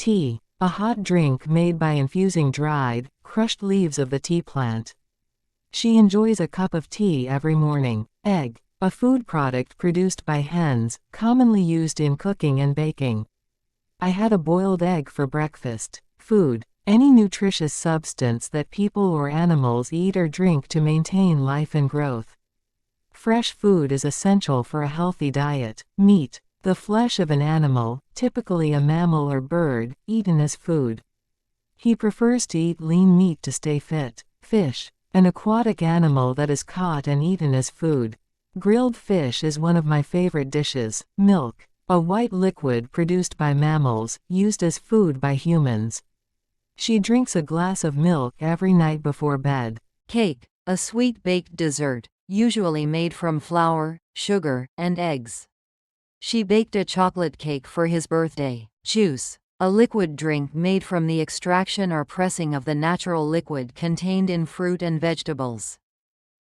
Tea, a hot drink made by infusing dried, crushed leaves of the tea plant. She enjoys a cup of tea every morning. Egg, a food product produced by hens, commonly used in cooking and baking. I had a boiled egg for breakfast. Food, any nutritious substance that people or animals eat or drink to maintain life and growth. Fresh food is essential for a healthy diet. Meat, the flesh of an animal, typically a mammal or bird, eaten as food. He prefers to eat lean meat to stay fit. Fish, an aquatic animal that is caught and eaten as food. Grilled fish is one of my favorite dishes. Milk, a white liquid produced by mammals, used as food by humans. She drinks a glass of milk every night before bed. Cake, a sweet baked dessert, usually made from flour, sugar, and eggs. She baked a chocolate cake for his birthday. Juice, a liquid drink made from the extraction or pressing of the natural liquid contained in fruit and vegetables.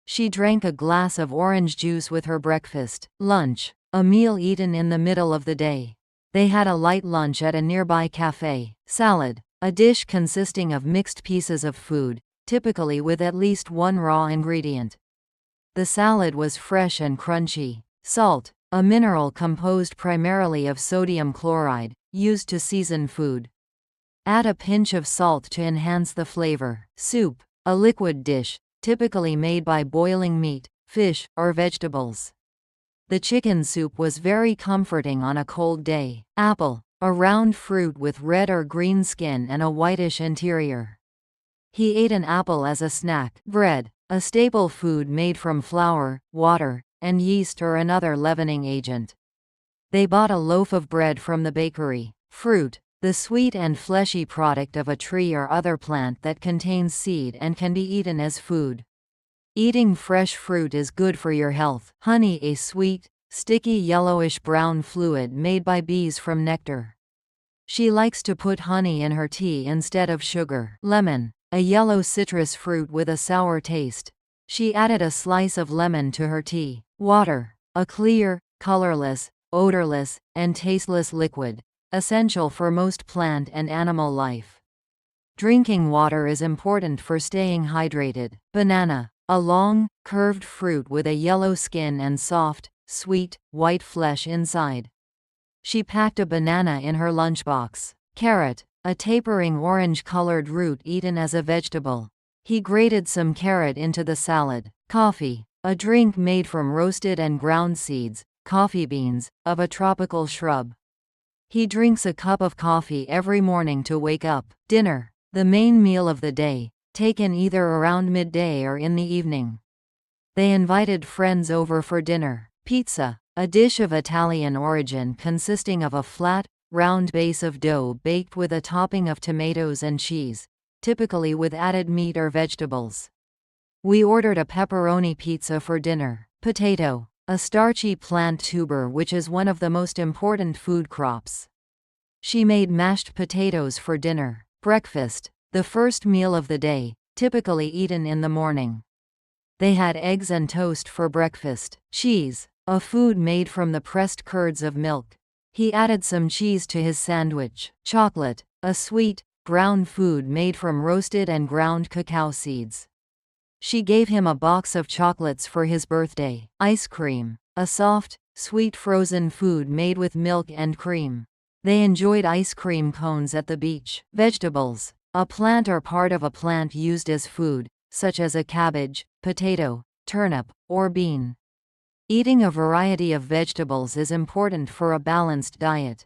She drank a glass of orange juice with her breakfast. Lunch, a meal eaten in the middle of the day. They had a light lunch at a nearby cafe. Salad, a dish consisting of mixed pieces of food, typically with at least one raw ingredient. The salad was fresh and crunchy. Salt, a mineral composed primarily of sodium chloride, used to season food. Add a pinch of salt to enhance the flavor. Soup, a liquid dish, typically made by boiling meat, fish, or vegetables. The chicken soup was very comforting on a cold day. Apple, a round fruit with red or green skin and a whitish interior. He ate an apple as a snack. Bread, a staple food made from flour, water, and yeast or another leavening agent. They bought a loaf of bread from the bakery. Fruit, the sweet and fleshy product of a tree or other plant that contains seed and can be eaten as food. Eating fresh fruit is good for your health. Honey, a sweet, sticky yellowish-brown fluid made by bees from nectar. She likes to put honey in her tea instead of sugar. Lemon, a yellow citrus fruit with a sour taste. She added a slice of lemon to her tea. Water, a clear, colorless, odorless, and tasteless liquid, essential for most plant and animal life. Drinking water is important for staying hydrated. Banana, a long, curved fruit with a yellow skin and soft, sweet, white flesh inside. She packed a banana in her lunchbox. Carrot, a tapering orange-colored root eaten as a vegetable. He grated some carrot into the salad. Coffee, a drink made from roasted and ground seeds, coffee beans, of a tropical shrub. He drinks a cup of coffee every morning to wake up. Dinner, the main meal of the day, taken either around midday or in the evening. They invited friends over for dinner. Pizza, a dish of Italian origin consisting of a flat, round base of dough baked with a topping of tomatoes and cheese, typically with added meat or vegetables. We ordered a pepperoni pizza for dinner. Potato, a starchy plant tuber which is one of the most important food crops. She made mashed potatoes for dinner. Breakfast, the first meal of the day, typically eaten in the morning. They had eggs and toast for breakfast. Cheese, a food made from the pressed curds of milk. He added some cheese to his sandwich. Chocolate, a sweet, brown food made from roasted and ground cacao seeds. She gave him a box of chocolates for his birthday. Ice cream, a soft, sweet frozen food made with milk and cream. They enjoyed ice cream cones at the beach. Vegetables, a plant or part of a plant used as food, such as a cabbage, potato, turnip, or bean. Eating a variety of vegetables is important for a balanced diet.